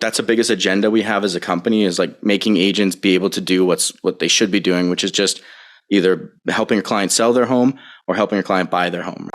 That's the biggest agenda we have as a company, is like making agents be able to do what they should be doing, which is just either helping a client sell their home or helping a client buy their home.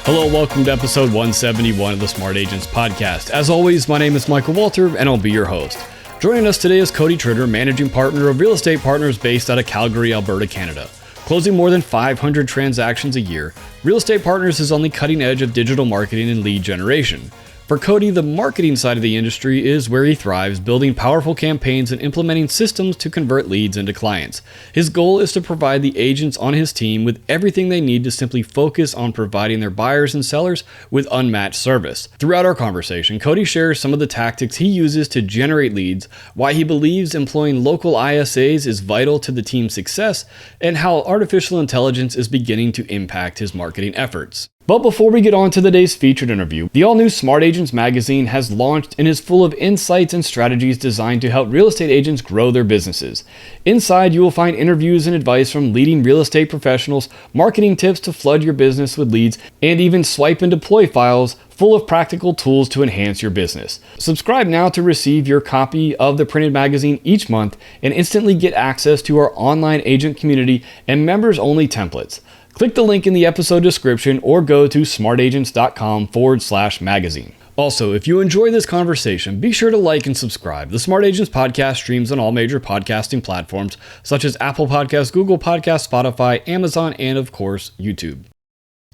Hello, welcome to episode 171 of the Smart Agents Podcast. As always, my name is Michael Walter, and I'll be your host. Joining us today is Cody Tritter, managing partner of Real Estate Partners based out of Calgary, Alberta, Canada. Closing more than 500 transactions a year, Real Estate Partners is on the cutting edge of digital marketing and lead generation. For Cody, the marketing side of the industry is where he thrives, building powerful campaigns and implementing systems to convert leads into clients. His goal is to provide the agents on his team with everything they need to simply focus on providing their buyers and sellers with unmatched service. Throughout our conversation, Cody shares some of the tactics he uses to generate leads, why he believes employing local ISAs is vital to the team's success, and how artificial intelligence is beginning to impact his marketing efforts. But before we get on to today's featured interview, the all-new Smart Agents magazine has launched and is full of insights and strategies designed to help real estate agents grow their businesses. Inside, you will find interviews and advice from leading real estate professionals, marketing tips to flood your business with leads, and even swipe and deploy files full of practical tools to enhance your business. Subscribe now to receive your copy of the printed magazine each month and instantly get access to our online agent community and members-only templates. Click the link in the episode description or go to smartagents.com/magazine. Also, if you enjoy this conversation, be sure to like and subscribe. The Smart Agents podcast streams on all major podcasting platforms such as Apple Podcasts, Google Podcasts, Spotify, Amazon, and of course, YouTube.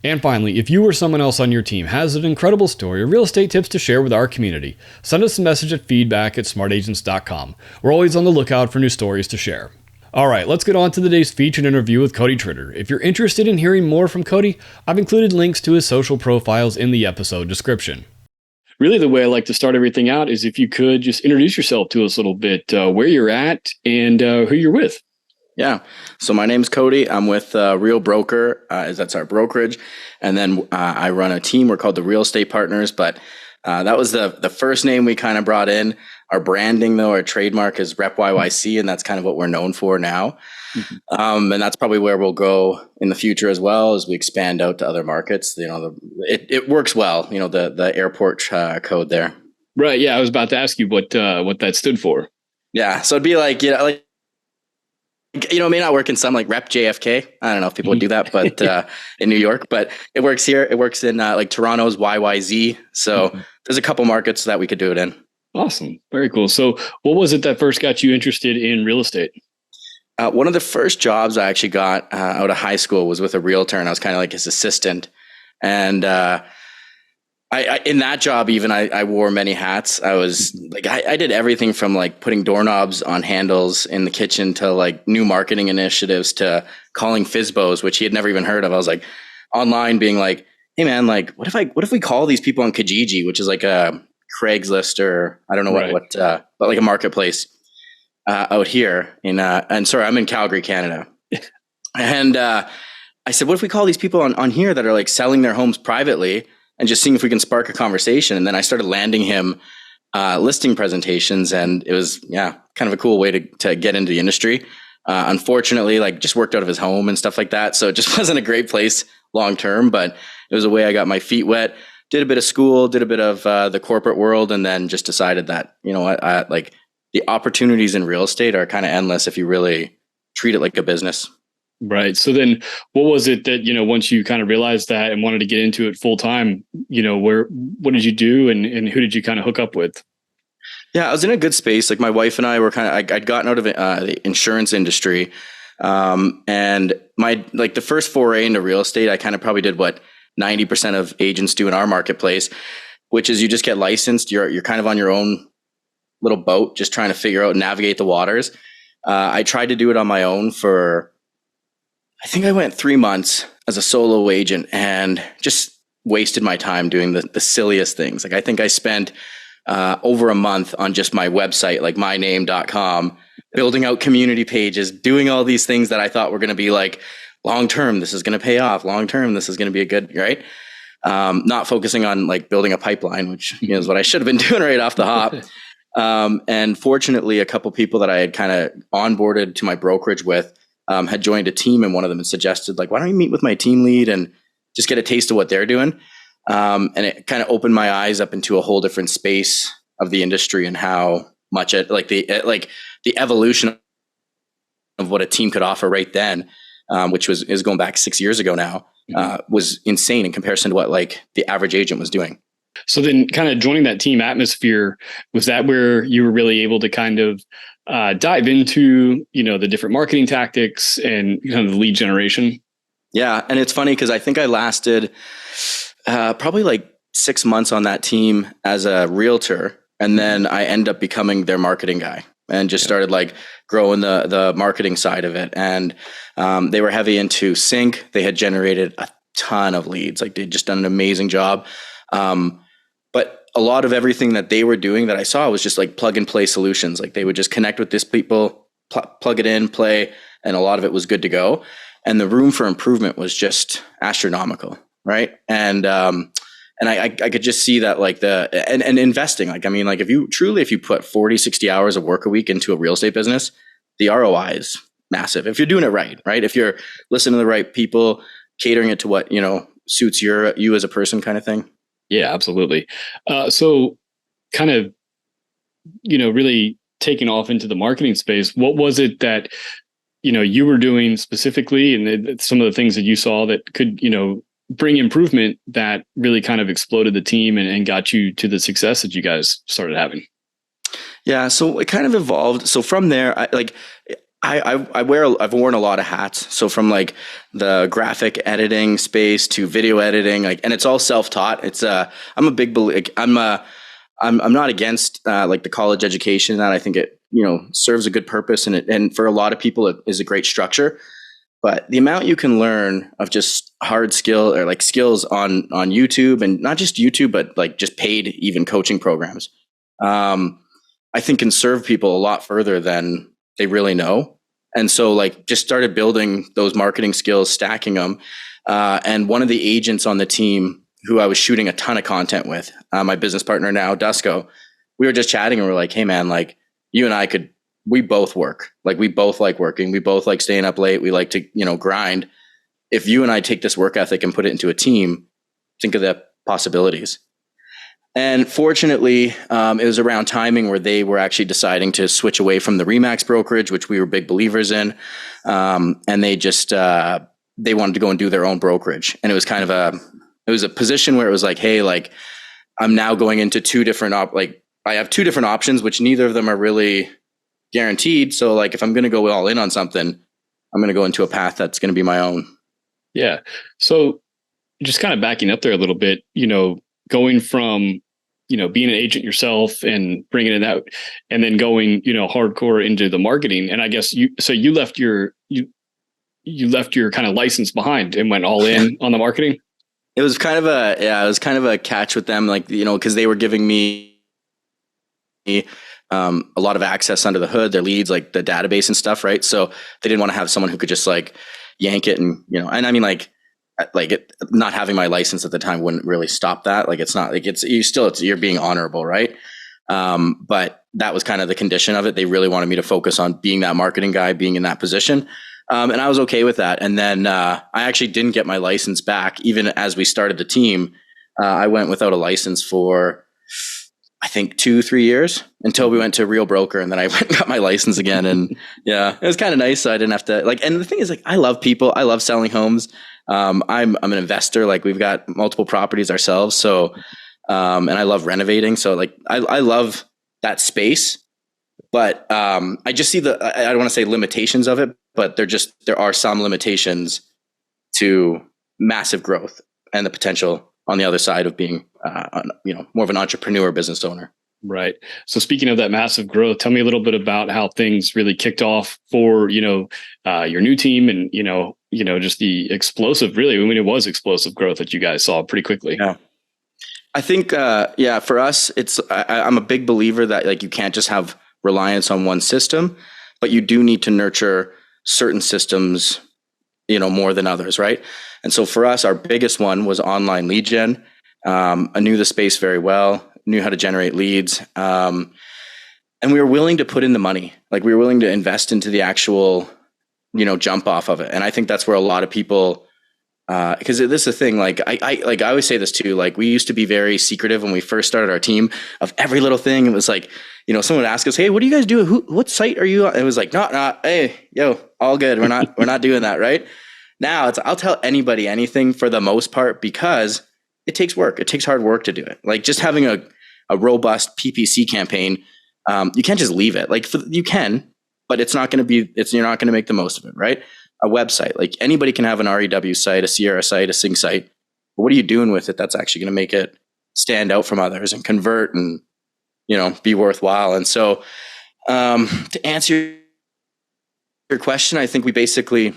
And finally, if you or someone else on your team has an incredible story or real estate tips to share with our community, send us a message at feedback@smartagents.com. We're always on the lookout for new stories to share. All right, let's get on to today's featured interview with Cody Tritter. If you're interested in hearing more from Cody, I've included links to his social profiles in the episode description. Really, the way I like to start everything out is if you could just introduce yourself to us a little bit, where you're at and who you're with. Yeah. So my name's Cody. I'm with Real Broker, that's our brokerage. And then I run a team. We're called the Real Estate Partners, but that was the first name we kind of brought in. Our branding, though, our trademark is Rep YYC, and that's kind of what we're known for now. Mm-hmm. And that's probably where we'll go in the future as well as we expand out to other markets. You know, it works well. You know, the airport code there. Right. Yeah, I was about to ask you what that stood for. Yeah. So it'd be like, it may not work in some like Rep JFK. I don't know if people would do that, but in New York, but it works here. It works in like Toronto's YYZ. So there's a couple markets that we could do it in. Awesome. Very cool. So what was it that first got you interested in real estate? One of the first jobs I actually got out of high school was with a realtor, and I was kind of like his assistant. And I in that job, even I wore many hats. I was like, I did everything from like putting doorknobs on handles in the kitchen to like new marketing initiatives to calling FSBOs, which he had never even heard of. I was like online being like, hey man, like what if we call these people on Kijiji, which is like a Craigslist or I don't know what but like a marketplace out here and sorry, I'm in Calgary, Canada. And I said, what if we call these people on here that are like selling their homes privately and just seeing if we can spark a conversation? And then I started landing him listing presentations, and it was kind of a cool way to get into the industry. Unfortunately, like just worked out of his home and stuff like that, so it just wasn't a great place long term, but it was a way I got my feet wet. Did a bit of school, did a bit of the corporate world, and then just decided that, you know what, like the opportunities in real estate are kind of endless if you really treat it like a business. Right. So then what was it that, once you kind of realized that and wanted to get into it full time, what did you do and who did you kind of hook up with? Yeah, I was in a good space. Like my wife and I were I'd gotten out of the insurance industry. And the first foray into real estate, I kind of probably did what 90% of agents do in our marketplace, which is you just get licensed. You're kind of on your own little boat, just trying to figure out and navigate the waters. I tried to do it on my own for, I think I went 3 months as a solo agent and just wasted my time doing the silliest things. Like I think I spent over a month on just my website, like myname.com, building out community pages, doing all these things that I thought were going to be like, long-term, this is going to pay off. Long-term, this is going to be a good, right? Not focusing on like building a pipeline, which is what I should have been doing right off the hop. And fortunately, a couple people that I had kind of onboarded to my brokerage with had joined a team in one of them and suggested, like, why don't you meet with my team lead and just get a taste of what they're doing? And it kind of opened my eyes up into a whole different space of the industry and how much the evolution of what a team could offer right then, which is going back 6 years ago now, was insane in comparison to what like the average agent was doing. So then kind of joining that team atmosphere, was that where you were really able to kind of dive into, the different marketing tactics and kind of the lead generation? Yeah. And it's funny because I think I lasted probably like 6 months on that team as a realtor. And then I ended up becoming their marketing guy and just started like growing the marketing side of it. And they were heavy into sync. They had generated a ton of leads. Like they'd just done an amazing job. But a lot of everything that they were doing that I saw was just like plug and play solutions. Like they would just connect with this people, plug it in, play, and a lot of it was good to go. And the room for improvement was just astronomical, right? And I could just see that like and investing, like, I mean, like if you put 40, 60 hours of work a week into a real estate business, the ROI is massive. If you're doing it right? If you're listening to the right people, catering it to what, suits you as a person kind of thing. Yeah, absolutely. So kind of, really taking off into the marketing space, what was it that, you were doing specifically and some of the things that you saw that could, bring improvement that really kind of exploded the team and got you to the success that you guys started having? Yeah. So it kind of evolved. So from there, I've worn a lot of hats. So from like the graphic editing space to video editing, like, and it's all self-taught. It's I'm a big believer. I'm not against like the college education. That I think it serves a good purpose, and for a lot of people it is a great structure. But the amount you can learn of just hard skill or like skills on YouTube, and not just YouTube, but like just paid even coaching programs, I think can serve people a lot further than they really know. And so like just started building those marketing skills, stacking them. And one of the agents on the team who I was shooting a ton of content with, my business partner now, Dusko, we were just chatting and we're like, hey man, like you and I we both work. Like we both like working. We both like staying up late. We like to, grind. If you and I take this work ethic and put it into a team, think of the possibilities. And fortunately, it was around timing where they were actually deciding to switch away from the Remax brokerage, which we were big believers in. And they just, they wanted to go and do their own brokerage. And it was kind of it was a position where it was like, hey, like I'm now going into I have two different options, which neither of them are really guaranteed. So like, if I'm going to go all in on something, I'm going to go into a path that's going to be my own. Yeah. So just kind of backing up there a little bit, going from, being an agent yourself and bringing it out and then going, hardcore into the marketing. And I guess you left your kind of license behind and went all in on the marketing. It was kind of a catch with them, like, cause they were giving me a lot of access under the hood, their leads, like the database and stuff. Right. So they didn't want to have someone who could just like yank it and, and I mean, not having my license at the time wouldn't really stop that. Like, it's not like you're being honorable. Right. But that was kind of the condition of it. They really wanted me to focus on being that marketing guy, being in that position. And I was okay with that. And then, I actually didn't get my license back. Even as we started the team, I went without a license for, I think 2-3 years until we went to Real Broker, and then I went and got my license again. And yeah, it was kind of nice. So I didn't have to and the thing is, like, I love people. I love selling homes. I'm an investor. Like, we've got multiple properties ourselves. So, and I love renovating. So like, I love that space, but, I just see I don't want to say limitations of it, but there are some limitations to massive growth and the potential on the other side of being, more of an entrepreneur business owner. Right. So speaking of that massive growth, tell me a little bit about how things really kicked off for, your new team and, just the explosive, really, I mean, it was explosive growth that you guys saw pretty quickly. Yeah. I think, for us, I'm a big believer that like you can't just have reliance on one system, but you do need to nurture certain systems, more than others. Right. And so for us, our biggest one was online lead gen. I knew the space very well, knew how to generate leads. And we were willing to put in the money. Like, we were willing to invest into the actual jump off of it. And I think that's where a lot of people, because this is the thing, like I always say this too, like we used to be very secretive when we first started our team of every little thing. It was like, someone would ask us, hey, what do you guys do? What site are you on? It was like, not, hey, yo, all good. We're not doing that. Right now I'll tell anybody anything for the most part, because it takes work. It takes hard work to do it. Like just having a robust PPC campaign, you can't just leave it. Like you can, but it's not going to be, you're not going to make the most of it, right? A website, like anybody can have an REW site, a Sierra site, a Sing site. But what are you doing with it that's actually going to make it stand out from others and convert and, be worthwhile? And so to answer your question, I think we basically,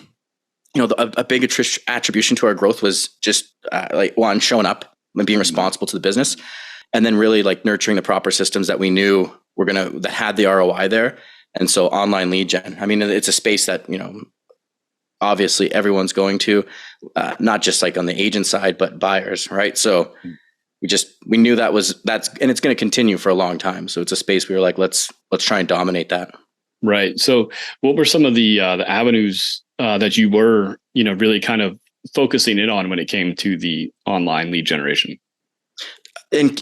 a big attribution to our growth was just one, showing up and being responsible to the business, and then really like nurturing the proper systems that we knew that had the ROI there. And so online lead gen, I mean, it's a space that, obviously everyone's going to, not just like on the agent side, but buyers, right? So we knew that's, and it's going to continue for a long time. So it's a space we were like, let's try and dominate that. Right. So what were some of the avenues that you were, really kind of focusing in on when it came to the online lead generation? In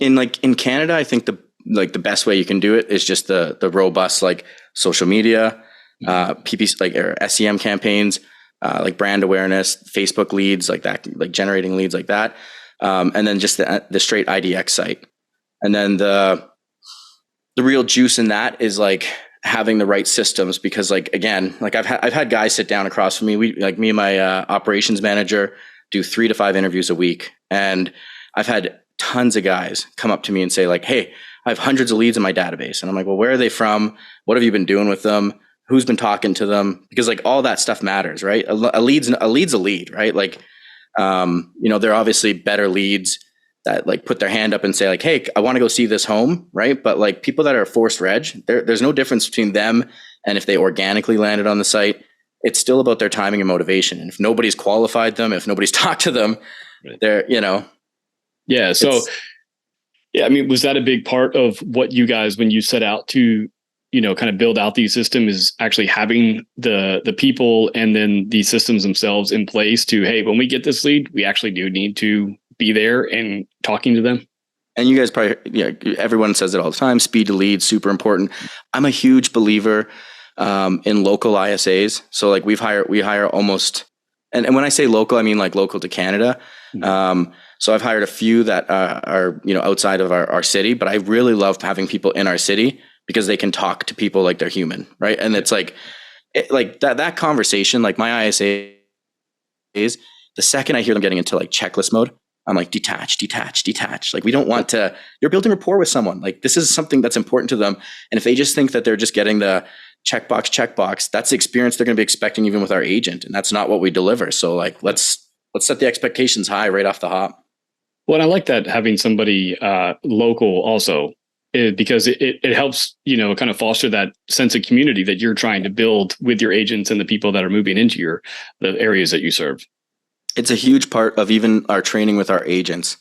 Canada, I think the best way you can do it is just the robust like social media, PPC, like or SEM campaigns, like brand awareness, Facebook leads like that, like generating leads like that. And then just the straight IDX site. And then the real juice in that is like having the right systems, because like, again, like I've had guys sit down across from me. Me and my operations manager do 3 to 5 interviews a week. And I've had tons of guys come up to me and say like, hey, I have hundreds of leads in my database. And I'm like, well, where are they from? What have you been doing with them? Who's been talking to them? Because like all that stuff matters, right? A lead's a lead, right? Like, they're obviously better leads that like put their hand up and say like, hey, I want to go see this home, right? But like people that are forced reg, there's no difference between them and if they organically landed on the site. It's still about their timing and motivation. And if nobody's qualified them, if nobody's talked to them, they're, Yeah. So, I mean, was that a big part of what you guys, when you set out to, kind of build out these systems, is actually having the people and then the systems themselves in place to, hey, when we get this lead, we actually do need to be there and talking to them? And you guys probably, everyone says it all the time, speed to lead, super important. I'm a huge believer in local ISAs. So like we hire almost, and when I say local, I mean like local to Canada. Mm-hmm. So I've hired a few that are, outside of our city, but I really love having people in our city because they can talk to people like they're human. Right. And it's like that conversation, like my ISA is the second I hear them getting into like checklist mode, I'm like, detach. Like we don't want to, you're building rapport with someone. Like this is something that's important to them. And if they just think that they're just getting the checkbox, that's the experience they're going to be expecting even with our agent. And that's not what we deliver. So like, let's set the expectations high right off the hop. Well, I like that having somebody local also, because it helps, kind of foster that sense of community that you're trying to build with your agents and the people that are moving into the areas that you serve. It's a huge part of even our training with our agents.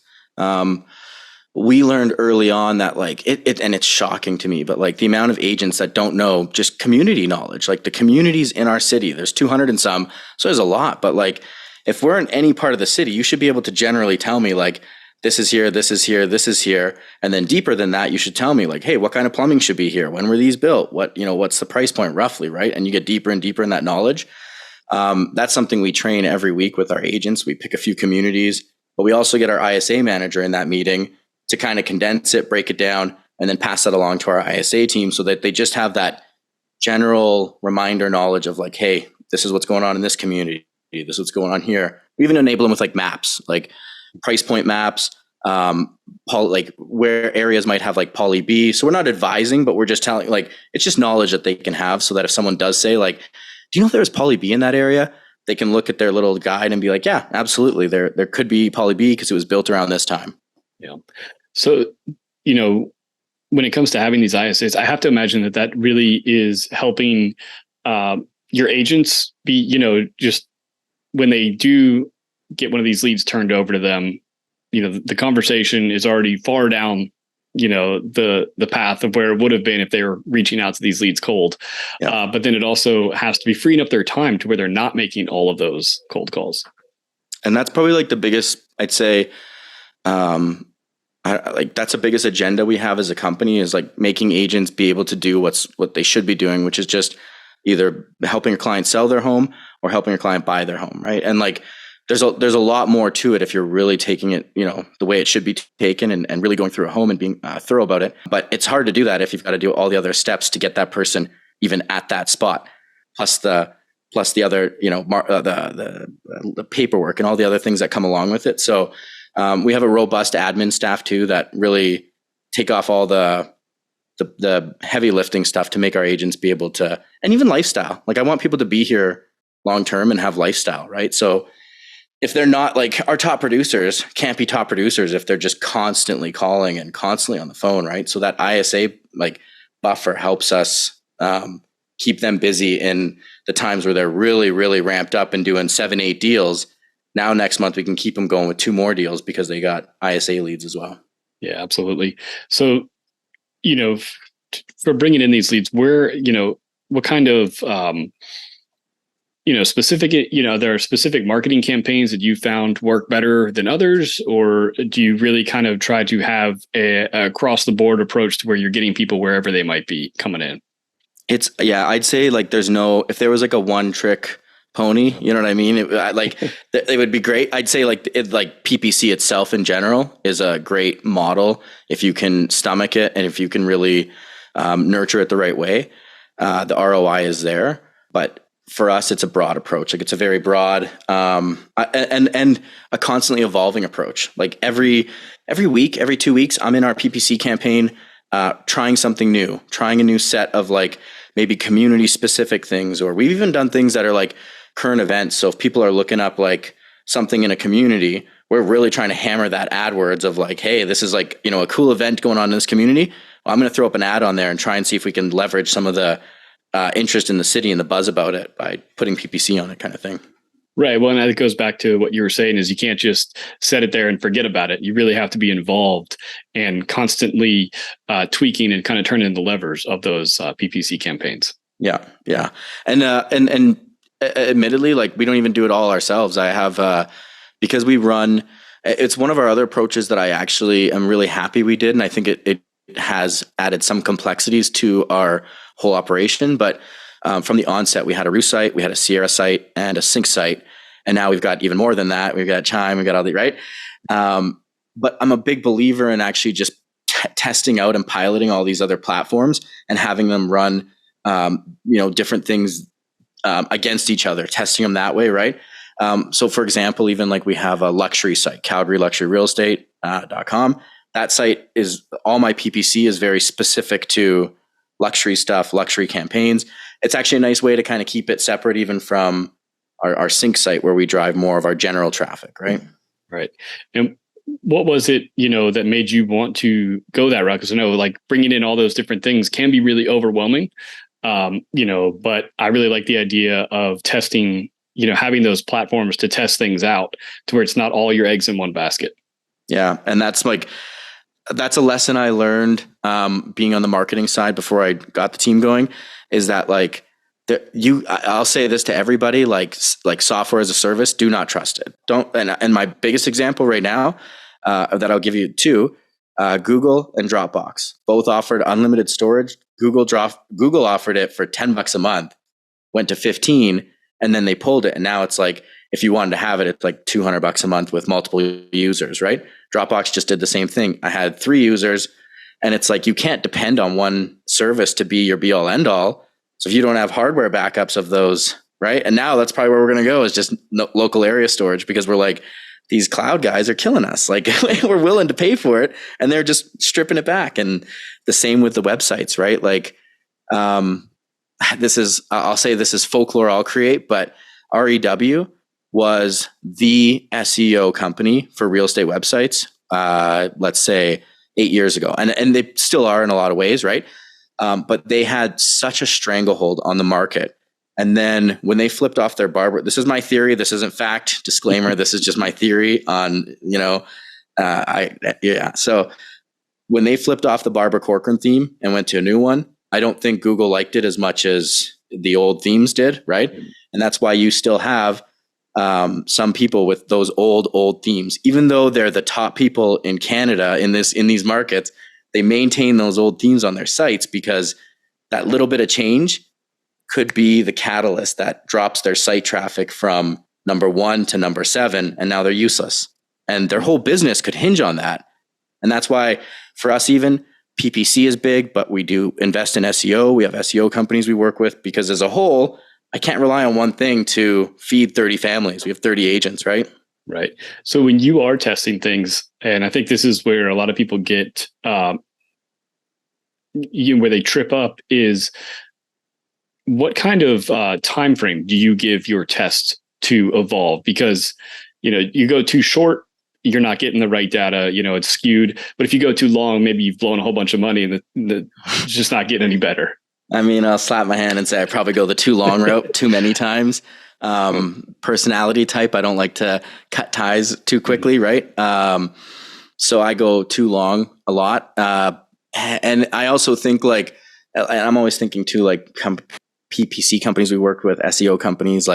We learned early on that like and it's shocking to me, but like the amount of agents that don't know just community knowledge, like the communities in our city, there's 200 and some, so there's a lot. But like, if we're in any part of the city, you should be able to generally tell me like, this is here, this is here, this is here. And then deeper than that, you should tell me like, hey, what kind of plumbing should be here? When were these built? What's the price point roughly, right? And you get deeper and deeper in that knowledge. That's something we train every week with our agents. We pick a few communities, but we also get our ISA manager in that meeting to kind of condense it, break it down, and then pass that along to our ISA team so that they just have that general reminder knowledge of like, hey, this is what's going on in this community. This is what's going on here. We even enable them with like maps, like price point maps, like where areas might have like poly B. So we're not advising, but we're just telling, like, it's just knowledge that they can have so that if someone does say like, do you know if there's poly B in that area? They can look at their little guide and be like, yeah, absolutely. There could be poly B because it was built around this time. Yeah. So, when it comes to having these ISAs, I have to imagine that really is helping your agents be, just when they do get one of these leads turned over to them, the conversation is already far down the path of where it would have been if they were reaching out to these leads cold. Yeah. But then it also has to be freeing up their time to where they're not making all of those cold calls. And that's probably like the biggest, I'd say, that's the biggest agenda we have as a company, is like making agents be able to do what they should be doing, which is just either helping a client sell their home or helping a client buy their home, right? And like there's a lot more to it if you're really taking it, the way it should be taken, and really going through a home and being thorough about it. But it's hard to do that if you've got to do all the other steps to get that person even at that spot, plus the other, the paperwork and all the other things that come along with it. So we have a robust admin staff too that really take off all the heavy lifting stuff to make our agents be able to, and even lifestyle. Like I want people to be here long term and have lifestyle, right? So if they're not, like, our top producers can't be top producers if they're just constantly calling and constantly on the phone, right? So that ISA like buffer helps us keep them busy in the times where they're really, really ramped up and doing 7-8 deals. Now next month we can keep them going with 2 more deals because they got ISA leads as well. Yeah, absolutely. So, for bringing in these leads, where, what kind of, specific, there are specific marketing campaigns that you found work better than others, or do you really kind of try to have a across the board approach to where you're getting people wherever they might be coming in? I'd say like if there was like a one trick pony, you know what I mean? It would be great. I'd say like PPC itself in general is a great model if you can stomach it and if you can really nurture it the right way. The ROI is there, but for us, it's a broad approach. Like it's a very broad and a constantly evolving approach. Like every week, every 2 weeks, I'm in our PPC campaign, trying something new, trying a new set of like maybe community specific things, or we've even done things that are like current events. So if people are looking up like something in a community, we're really trying to hammer that AdWords of like, hey, this is like, a cool event going on in this community. Well, I'm going to throw up an ad on there and try and see if we can leverage some of the interest in the city and the buzz about it by putting PPC on it, kind of thing. Right. Well, and that goes back to what you were saying, is you can't just set it there and forget about it. You really have to be involved and constantly tweaking and kind of turning the levers of those PPC campaigns. Yeah. Yeah. And admittedly, like we don't even do it all ourselves. I have, because we run, it's one of our other approaches that I actually am really happy we did. And I think it has added some complexities to our whole operation. But from the onset, we had a roof site, we had a Sierra site, and a Sync site. And now we've got even more than that. We've got Chime, we've got all the, right? But I'm a big believer in actually just testing out and piloting all these other platforms and having them run, different things against each other, testing them that way, right? So for example, even like we have a luxury site, Calgary Luxury Real Estate.com. That site is, all my PPC is very specific to luxury stuff, luxury campaigns. It's actually a nice way to kind of keep it separate even from our Sync site where we drive more of our general traffic, right? Right. And what was it, that made you want to go that route? Because I know like bringing in all those different things can be really overwhelming, but I really like the idea of testing, having those platforms to test things out to where it's not all your eggs in one basket. Yeah. And that's a lesson I learned being on the marketing side before I got the team going, is that like I'll say this to everybody, like software as a service, do not trust it. Don't. And my biggest example right now that I'll give you two, Google and Dropbox both offered unlimited storage. Google offered it for $10 a month, went to 15, and then they pulled it. And now it's like, if you wanted to have it, it's like $200 a month with multiple users, right? Dropbox just did the same thing. I had 3 users, and it's like, you can't depend on one service to be your be all end all. So if you don't have hardware backups of those, right? And now that's probably where we're going to go, is just local area storage, because we're like, these cloud guys are killing us. Like we're willing to pay for it and they're just stripping it back. And the same with the websites, right? Like, I'll say this is folklore I'll create, but REW was the SEO company for real estate websites, let's say 8 years ago. And they still are in a lot of ways, right? But they had such a stranglehold on the market. And then when they flipped off their barber, this is my theory, this isn't fact, disclaimer, this is just my theory on, So when they flipped off the Barbara Corcoran theme and went to a new one, I don't think Google liked it as much as the old themes did, right? And that's why you still have some people with those old themes, even though they're the top people in Canada in these markets, they maintain those old themes on their sites because that little bit of change could be the catalyst that drops their site traffic from number 1 to number 7, and now they're useless. And their whole business could hinge on that. And that's why for us, even PPC is big, but we do invest in SEO. We have SEO companies we work with because as a whole, I can't rely on one thing to feed 30 families. We have 30 agents, right? Right. So when you are testing things, and I think this is where a lot of people get, where they trip up is what kind of time frame do you give your test to evolve? Because, you go too short, you're not getting the right data, it's skewed. But if you go too long, maybe you've blown a whole bunch of money and it's just not getting any better. I mean, I'll slap my hand and say I probably go the too long route too many times. Personality type, I don't like to cut ties too quickly, right? So I go too long a lot. And I also think I'm always thinking too, PPC companies we work with, SEO companies,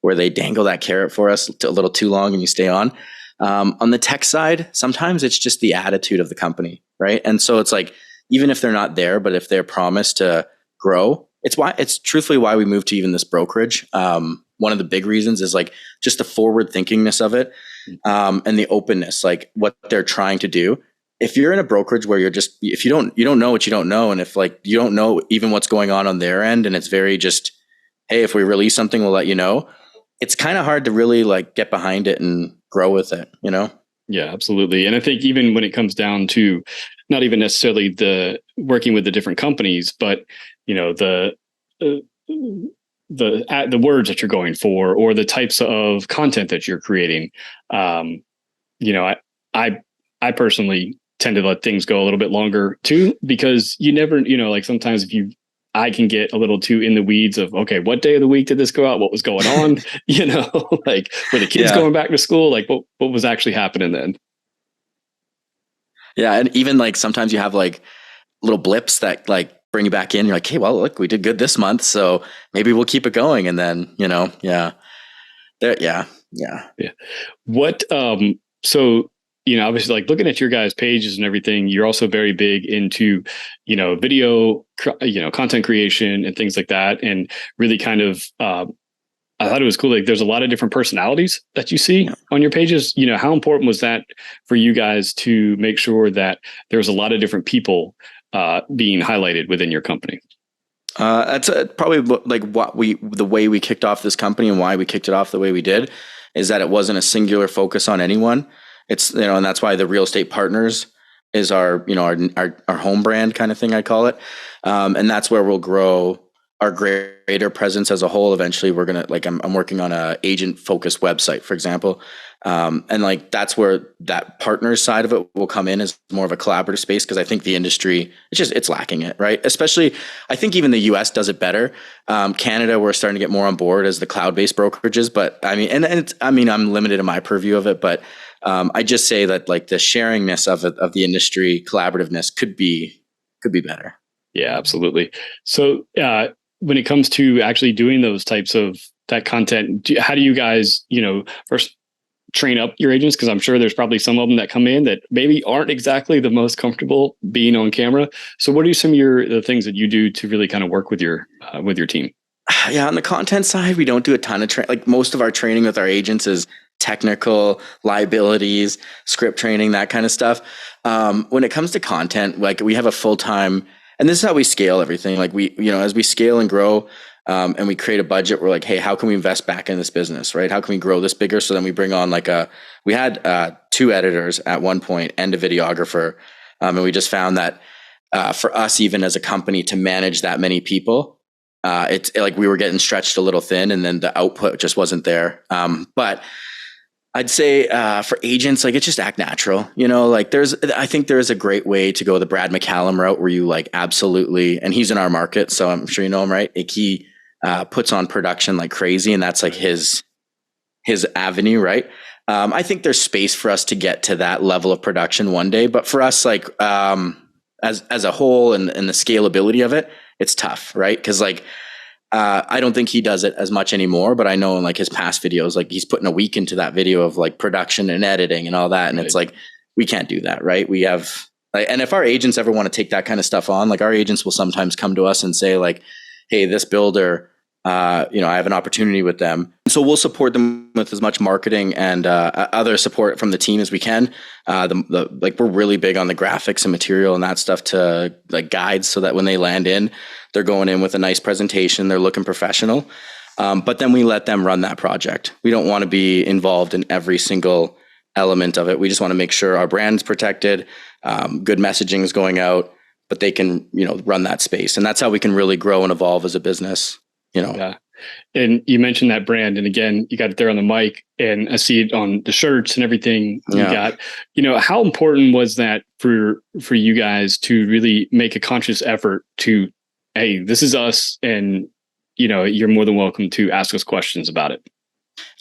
where they dangle that carrot for us a little too long and you stay on. On the tech side, sometimes it's just the attitude of the company, right? And so it's even if they're not there, but if they're promised to grow, it's truthfully why we moved to even this brokerage. One of the big reasons is just the forward thinkingness of it, and the openness, what they're trying to do. If you're in a brokerage where if you don't know what you don't know, and if you don't know even what's going on their end, and it's very just, hey, if we release something, we'll let you know. It's kind of hard to really get behind it and grow with it, Yeah, absolutely. And I think even when it comes down to not even necessarily the working with the different companies, but the words that you're going for or the types of content that you're creating. I personally tend to let things go a little bit longer too, because you never, sometimes I can get a little too in the weeds of, okay, what day of the week did this go out? What was going on? Were the kids going back to school? What was actually happening then? Yeah. And even sometimes you have little blips that bring you back in. You're hey, well, look, we did good this month, so maybe we'll keep it going. And then, yeah. What, so, obviously looking at your guys' pages and everything, you're also very big into, video, content creation and things like that. And really kind of, I thought it was cool. There's a lot of different personalities that you see on your pages. How important was that for you guys to make sure that there's a lot of different people being highlighted within your company? That's probably the way we kicked off this company and why we kicked it off the way we did is that it wasn't a singular focus on anyone. It's, and that's why the Real Estate Partners is our home brand kind of thing, I call it. And that's where we'll grow our greater presence as a whole. Eventually we're going to, I'm working on a agent focused website, for example. And that's where that partner side of it will come in as more of a collaborative space. Cause I think the industry, it's lacking it, right? Especially, I think even the US does it better. Canada, we're starting to get more on board as the cloud-based brokerages, but I'm limited in my purview of it, but I just say that the sharingness of the industry, collaborativeness could be better. Yeah, absolutely. So, when it comes to actually doing those types of that content, how do you guys, first train up your agents? Because I'm sure there's probably some of them that come in that maybe aren't exactly the most comfortable being on camera. So what are some of the things that you do to really kind of work with your team? Yeah, on the content side, we don't do a ton of most of our training with our agents is technical, liabilities, script training, that kind of stuff. When it comes to content, we have a full-time, and this is how we scale everything. As we scale and grow, and we create a budget, we're hey, how can we invest back in this business, right? How can we grow this bigger? So then we bring on we had 2 editors at one point and a videographer. And we just found that for us, even as a company, to manage that many people, it's we were getting stretched a little thin, and then the output just wasn't there. But I'd say for agents, it's just act natural. I think there is a great way to go the Brad McCallum route where you absolutely, and he's in our market, so I'm sure you know him, right? He puts on production like crazy, and that's his avenue, right? I think there's space for us to get to that level of production one day. But for us, like as a whole and the scalability of it, it's tough, right? Because like I don't think he does it as much anymore, but I know in like his past videos, like he's putting a week into that video of like production and editing and all that. And it's like, we can't do that, right? We have, like, and if our agents ever want to take that kind of stuff on, like our agents will sometimes come to us and say like, hey, this builder, I have an opportunity with them. So we'll support them with as much marketing and other support from the team as we can. Like we're really big on the graphics and material and that stuff to like guides so that when they land in, they're going in with a nice presentation, they're looking professional. But then we let them run that project. We don't want to be involved in every single element of it. We just want to make sure our brand's protected, good messaging is going out, but they can, run that space. And that's how we can really grow and evolve as a business. Yeah. And you mentioned that brand, and again, you got it there on the mic, and I see it on the shirts and everything you got. How important was that for you guys to really make a conscious effort to, hey, this is us, and you're more than welcome to ask us questions about it.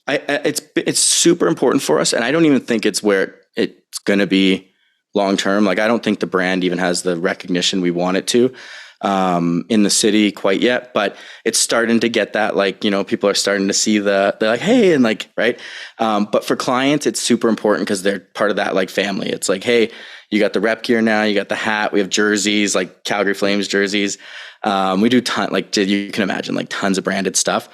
It's super important for us, and I don't even think it's where it's going to be long term. Like I don't think the brand even has the recognition we want it to in the city quite yet, but it's starting to get that, like, people are starting to see they're like, hey, and like, right. But for clients, it's super important because they're part of that like family. It's like, hey, you got the rep gear now, you got the hat, we have jerseys, like Calgary Flames jerseys. We do you can imagine like tons of branded stuff.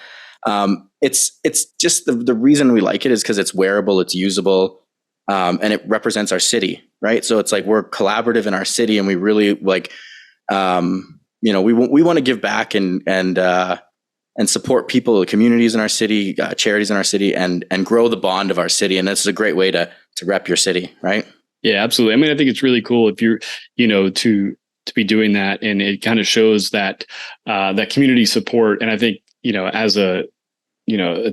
It's just the reason we like it is because it's wearable, it's usable, and it represents our city, right? So it's like we're collaborative in our city, and we really like, we want to give back and support people, the communities in our city, charities in our city, and grow the bond of our city. And this is a great way to rep your city, right? Yeah, absolutely. I mean, I think it's really cool if you're, to be doing that, and it kind of shows that that community support. And I think, as a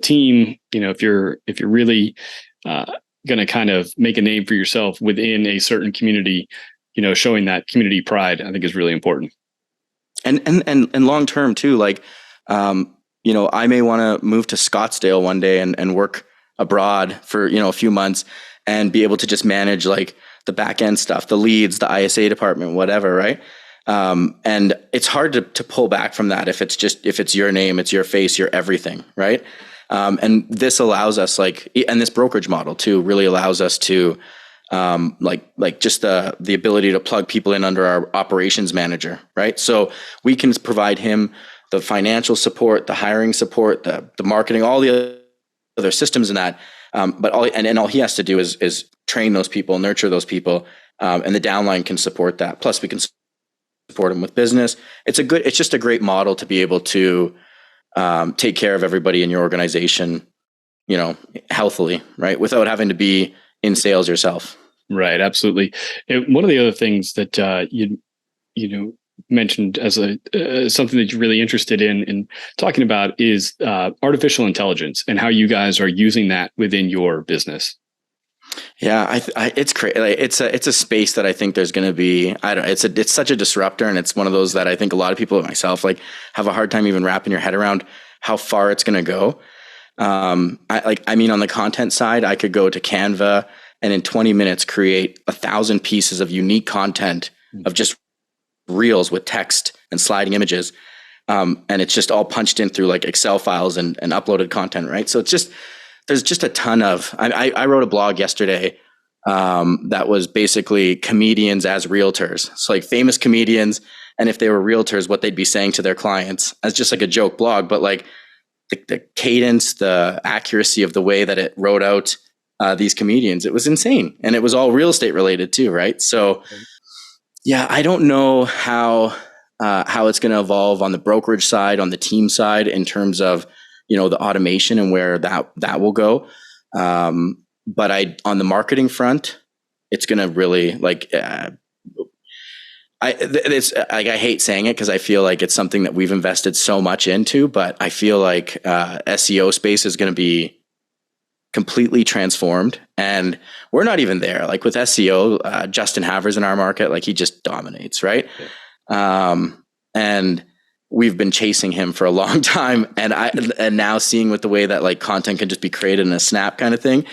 team, if you're really going to kind of make a name for yourself within a certain community, showing that community pride, I think is really important. And long term too, like, I may want to move to Scottsdale one day and work abroad for, a few months and be able to just manage like the back end stuff, the leads, the ISA department, whatever. Right. And it's hard to pull back from that. If it's your name, it's your face, your everything. Right. And this allows us and this brokerage model too really allows us to, just the ability to plug people in under our operations manager, right? So we can provide him the financial support, the hiring support, the marketing, all the other systems in that. But all he has to do is train those people, nurture those people, and the downline can support that. Plus, we can support him with business. It's just a great model to be able to take care of everybody in your organization, healthily, right? Without having to be in sales yourself. Right. Absolutely. And one of the other things that you mentioned as something that you're really interested in talking about is artificial intelligence and how you guys are using that within your business. Yeah, it's crazy. It's a space that I think there's going to be. It's such a disruptor, and it's one of those that I think a lot of people, like myself, like have a hard time even wrapping your head around how far it's going to go. On the content side, I could go to Canva and in 20 minutes create 1,000 pieces of unique content of just reels with text and sliding images. And it's just all punched in through like Excel files and uploaded content, right? So there's just a ton of, I wrote a blog yesterday that was basically comedians as realtors. So like famous comedians, and if they were realtors, what they'd be saying to their clients as just like a joke blog, but like the cadence, the accuracy of the way that it wrote out these comedians, it was insane. And it was all real estate related too, right? So yeah, I don't know how it's going to evolve on the brokerage side, on the team side, in terms of, the automation and where that will go. But on the marketing front, it's going to really I hate saying it because I feel like it's something that we've invested so much into, but I feel like SEO space is going to be completely transformed, and we're not even there. Like with SEO, Justin Havers in our market, like he just dominates, right? Yeah. And we've been chasing him for a long time, and now seeing with the way that like content can just be created in a snap kind of thing,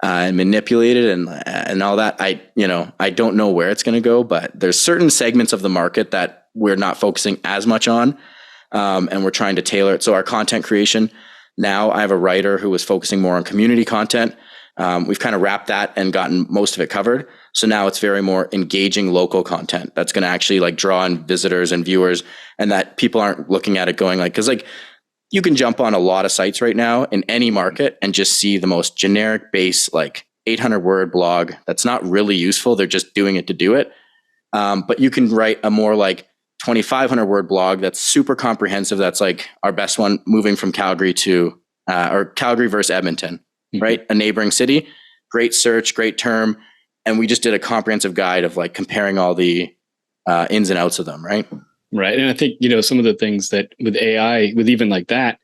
and manipulated and all that. I don't know where it's going to go, but there's certain segments of the market that we're not focusing as much on, and we're trying to tailor it. So our content creation now, I have a writer who was focusing more on community content. We've kind of wrapped that and gotten most of it covered. So now it's very more engaging local content that's going to actually like draw in visitors and viewers, and that people aren't looking at it going like, because like you can jump on a lot of sites right now in any market and just see the most generic base, like 800 word blog that's not really useful. They're just doing it to do it. But you can write a more like 2,500 word blog that's super comprehensive. That's like our best one, moving from Calgary to or Calgary versus Edmonton, right? A neighboring city. Great search, great term. And we just did a comprehensive guide of like comparing all the ins and outs of them, right? Right. And I think, some of the things that with AI, with even like that,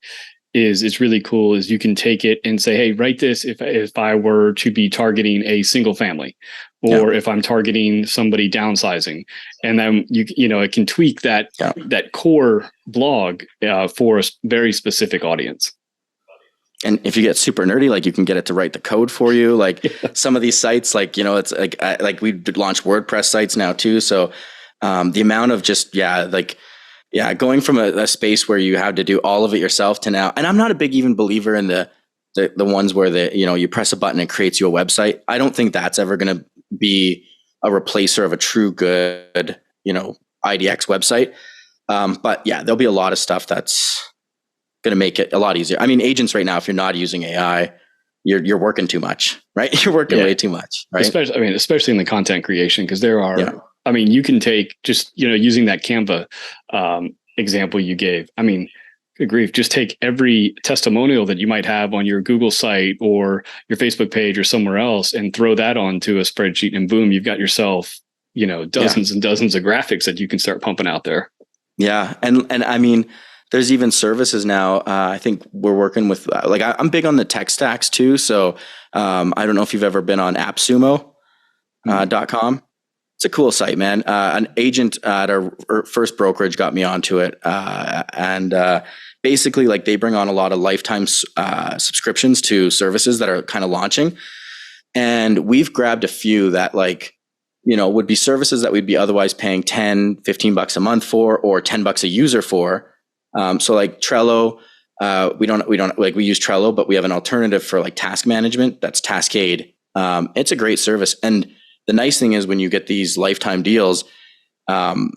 is it's really cool is you can take it and say, hey, write this if I were to be targeting a single family, or if I'm targeting somebody downsizing, and then it can tweak that core blog for a very specific audience. And if you get super nerdy, like you can get it to write the code for you. Like some of these sites, like, it's like we launched WordPress sites now too. So the amount of just, going from a space where you have to do all of it yourself to now, and I'm not a big even believer in the ones where you press a button and it creates you a website. I don't think that's ever going to be a replacer of a true good, IDX website. But yeah, there'll be a lot of stuff that's going to make it a lot easier. I mean, agents right now, if you're not using AI, you're working too much, right? You're working way too much, right? Especially in the content creation, because there are, you can take just, using that Canva example you gave. I mean, good grief, just take every testimonial that you might have on your Google site or your Facebook page or somewhere else and throw that onto a spreadsheet, and boom, you've got yourself, dozens and dozens of graphics that you can start pumping out there. Yeah. And I mean, there's even services now. I think we're working with, I'm big on the tech stacks too. So I don't know if you've ever been on appsumo.com. It's a cool site, man. An agent at our first brokerage got me onto it. And basically, like, they bring on a lot of lifetime subscriptions to services that are kind of launching. And we've grabbed a few that, like, would be services that we'd be otherwise paying $10-15 a month for, or $10 a user for. So like Trello, we use Trello, but we have an alternative for like task management. That's Taskade. It's a great service. And the nice thing is when you get these lifetime deals, you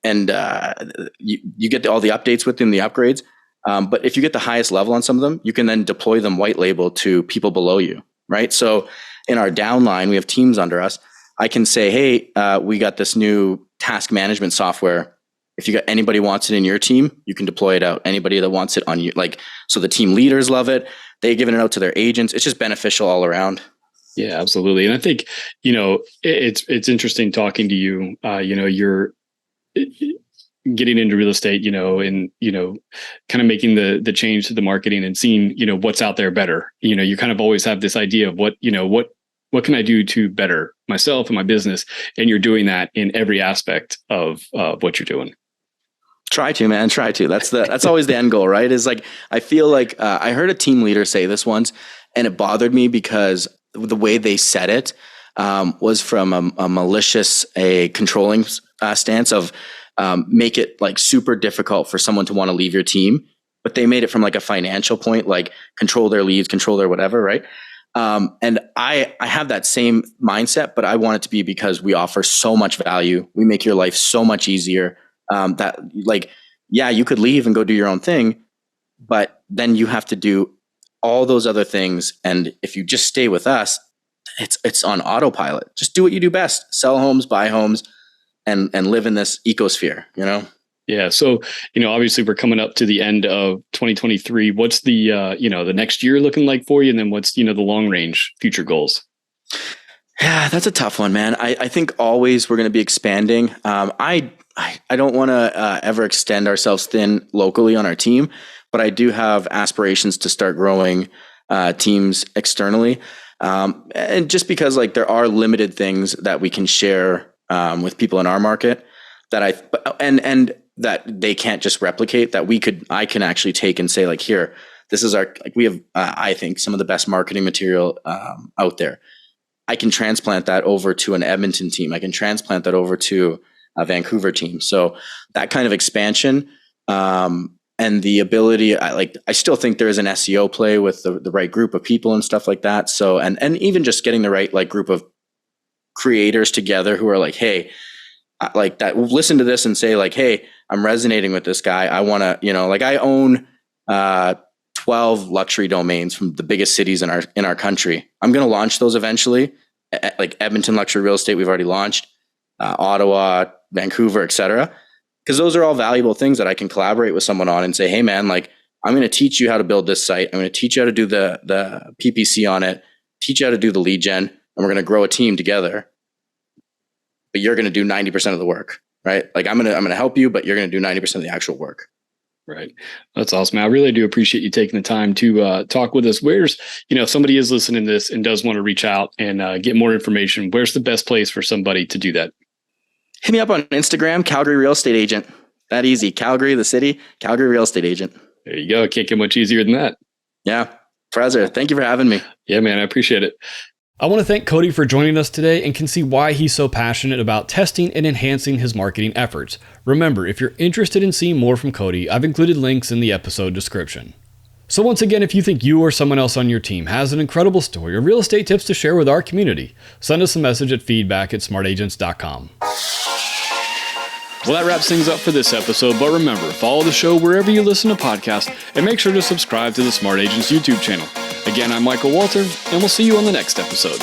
get all the updates within the upgrades. But if you get the highest level on some of them, you can then deploy them white label to people below you, right? So in our downline, we have teams under us. I can say, hey, we got this new task management software. If you got anybody wants it in your team, you can deploy it out. Anybody that wants it on you, so the team leaders love it. They're giving it out to their agents. It's just beneficial all around. Yeah, absolutely. And I think, it's interesting talking to you. You're getting into real estate, and, kind of making the change to the marketing and seeing, what's out there better. You kind of always have this idea of what can I do to better myself and my business? And you're doing that in every aspect of what you're doing. Try to, man. Try to. That's always the end goal, right? Is like, I feel like I heard a team leader say this once, and it bothered me because the way they said it was from a malicious, controlling stance of make it like super difficult for someone to want to leave your team, but they made it from like a financial point, like control their leads, control their whatever, right? And I have that same mindset, but I want it to be because we offer so much value. We make your life so much easier. That, like, yeah, you could leave and go do your own thing, but then you have to do all those other things. And if you just stay with us, it's on autopilot. Just do what you do best: sell homes, buy homes, and live in this ecosphere, Yeah. So, obviously we're coming up to the end of 2023. What's the, the next year looking like for you? And then what's, the long range future goals? Yeah, that's a tough one, man. I think always we're going to be expanding. I don't want to ever extend ourselves thin locally on our team, but I do have aspirations to start growing teams externally. And just because, like, there are limited things that we can share with people in our market that and that they can't just replicate, that I can actually take and say, like, here, this is we have, I think, some of the best marketing material out there. I can transplant that over to an Edmonton team. I can transplant that over to a Vancouver team. So that kind of expansion and the ability, I still think there is an SEO play with the right group of people and stuff like that. So, and even just getting the right group of creators together who are hey, that listen to this and say hey, I'm resonating with this guy. I want to, I own 12 luxury domains from the biggest cities in our country. I'm going to launch those eventually. Edmonton Luxury Real Estate, we've already launched. Ottawa, Vancouver, etc. Because those are all valuable things that I can collaborate with someone on and say, hey man, I'm going to teach you how to build this site. I'm going to teach you how to do the PPC on it, teach you how to do the lead gen, and we're going to grow a team together. But you're going to do 90% of the work, right? I'm going to help you, but you're going to do 90% of the actual work. Right. That's awesome. I really do appreciate you taking the time to talk with us. Where's, if somebody is listening to this and does want to reach out and get more information, where's the best place for somebody to do that? Hit me up on Instagram, Calgary Real Estate Agent. That easy. Calgary, the city, Calgary Real Estate Agent. There you go. Can't get much easier than that. Yeah. Pleasure. Thank you for having me. Yeah, man. I appreciate it. I want to thank Cody for joining us today and can see why he's so passionate about testing and enhancing his marketing efforts. Remember, if you're interested in seeing more from Cody, I've included links in the episode description. So once again, if you think you or someone else on your team has an incredible story or real estate tips to share with our community, send us a message at feedback@smartagents.com. Well, that wraps things up for this episode, but remember, follow the show wherever you listen to podcasts and make sure to subscribe to the Smart Agents YouTube channel. Again, I'm Michael Walter, and we'll see you on the next episode.